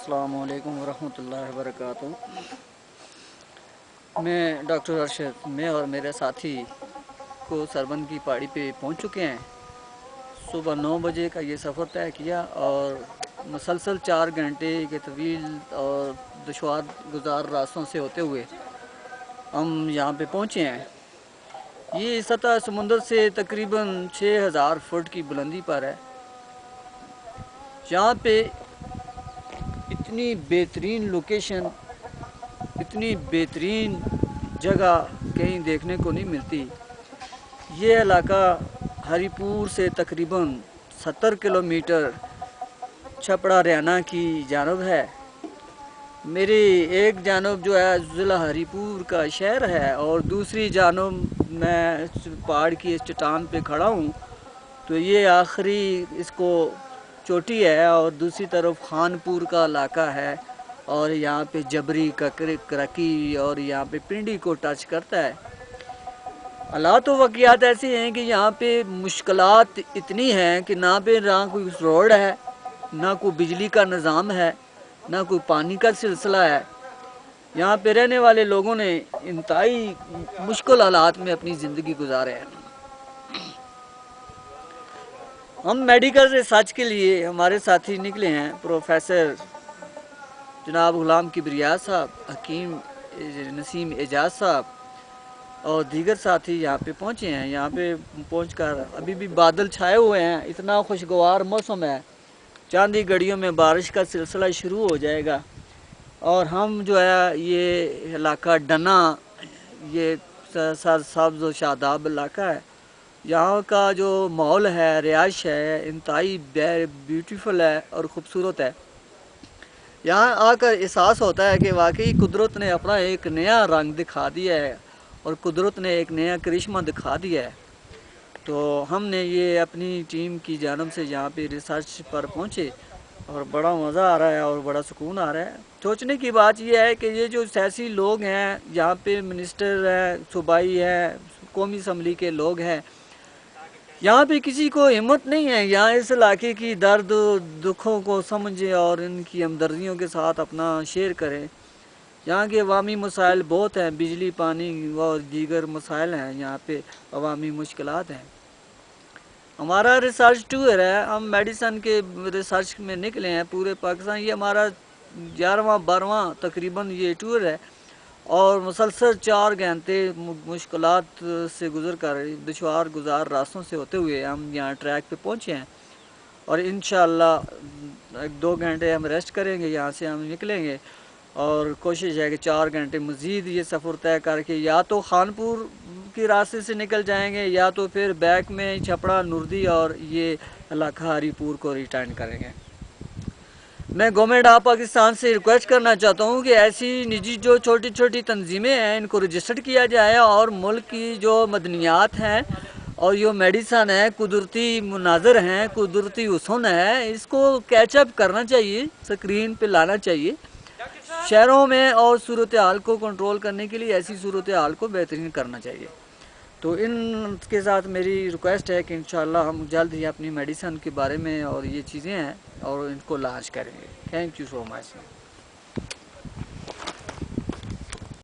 अस्सलामुअलैकुम वरहमतुल्लाहि वबरकातुहू। मैं डॉक्टर अरशद, मैं और मेरे साथी को सरबंद की पहाड़ी पे पहुंच चुके हैं। सुबह 9 बजे का ये सफ़र तय किया और मुसलसल 4 घंटे के तवील और दुश्वार गुजार रास्तों से होते हुए हम यहाँ पे पहुँचे हैं। ये सतह समुंदर से तकरीबन 6000 फुट की बुलंदी पर है। यहाँ पे इतनी बेहतरीन लोकेशन, इतनी बेहतरीन जगह कहीं देखने को नहीं मिलती। ये इलाका हरिपुर से तकरीबन 70 किलोमीटर छपड़ा हरियाणा की जानब है। मेरी एक जानब जो है ज़िला हरिपुर का शहर है और दूसरी जानब मैं पहाड़ की इस चट्टान पे खड़ा हूँ, तो ये आखिरी इसको चोटी है और दूसरी तरफ खानपुर का इलाका है और यहाँ पे जबरी करकी और यहाँ पे पिंडी को टच करता है। हालात व वाक़ियात ऐसे हैं कि यहाँ पे मुश्किलात इतनी हैं कि ना कोई रोड है, ना कोई बिजली का निज़ाम है, ना कोई पानी का सिलसिला है। यहाँ पे रहने वाले लोगों ने इंतहाई मुश्किल हालात में अपनी ज़िंदगी गुजारे हैं। हम मेडिकल रिसर्च के लिए हमारे साथी निकले हैं, प्रोफेसर जनाब गुलाम किबरिया साहब, हकीम नसीम एजाज साहब और दीगर साथी यहाँ पे पहुँचे हैं। यहाँ पे पहुँचकर अभी भी बादल छाए हुए हैं, इतना खुशगवार मौसम है, चंद ही घड़ियों में बारिश का सिलसिला शुरू हो जाएगा। और हम जो है ये इलाका डना, ये सब्ज़ व शादाब इलाका है। यहाँ का जो माहौल है, रिहाइश है, इंतहाई ब्यूटीफुल है और ख़ूबसूरत है। यहाँ आकर एहसास होता है कि वाकई कुदरत ने अपना एक नया रंग दिखा दिया है और कुदरत ने एक नया करिश्मा दिखा दिया है। तो हमने ये अपनी टीम की जानब से यहाँ पे रिसर्च पर पहुँचे और बड़ा मज़ा आ रहा है और बड़ा सुकून आ रहा है। सोचने की बात यह है कि ये जो सियासी लोग हैं, यहाँ पे मिनिस्टर हैं, सूबाई हैं, कौमी असम्बली के लोग हैं, यहाँ पे किसी को हिम्मत नहीं है यहाँ इस इलाके की दर्द दुखों को समझे और इनकी हमदर्दियों के साथ अपना शेयर करें। यहाँ के अवामी मसाइल बहुत हैं, बिजली, पानी और दीगर मसाइल हैं, यहाँ पे अवामी मुश्किलात हैं। हमारा रिसर्च टूर है, हम मेडिसन के रिसर्च में निकले हैं पूरे पाकिस्तान। ये हमारा 11वां 12वां तकरीबन ये टूर है और मुसलसल 4 घंटे मुश्किलात से गुजर कर दुश्वार गुजार रास्तों से होते हुए हम यहाँ ट्रैक पे पहुँचे हैं और इंशाअल्लाह 1-2 घंटे हम रेस्ट करेंगे। यहाँ से हम निकलेंगे और कोशिश है कि 4 घंटे मज़ीद ये सफ़र तय करके या तो खानपुर के रास्ते से निकल जाएंगे या तो फिर बैक में छपड़ा, नुर्दी और ये इलाका हरिपुर को रिटर्न करेंगे। मैं गवर्नमेंट ऑफ पाकिस्तान से रिक्वेस्ट करना चाहता हूँ कि ऐसी निजी जो छोटी छोटी तंजीमें हैं इनको रजिस्टर्ड किया जाए और मुल्क की जो मदनियात हैं और जो मेडिसन है, कुदरती मनाज़र हैं, कुदरती हुस्न है, इसको कैचअप करना चाहिए, स्क्रीन पे लाना चाहिए शहरों में और सूरत हाल को कंट्रोल करने के लिए ऐसी सूरत हाल को बेहतरीन करना चाहिए। तो इनके साथ मेरी रिक्वेस्ट है कि इंशाअल्लाह हम जल्द ही अपनी मेडिसन के बारे में और ये चीज़ें हैं और इनको लॉन्च करेंगे। Thank you so much.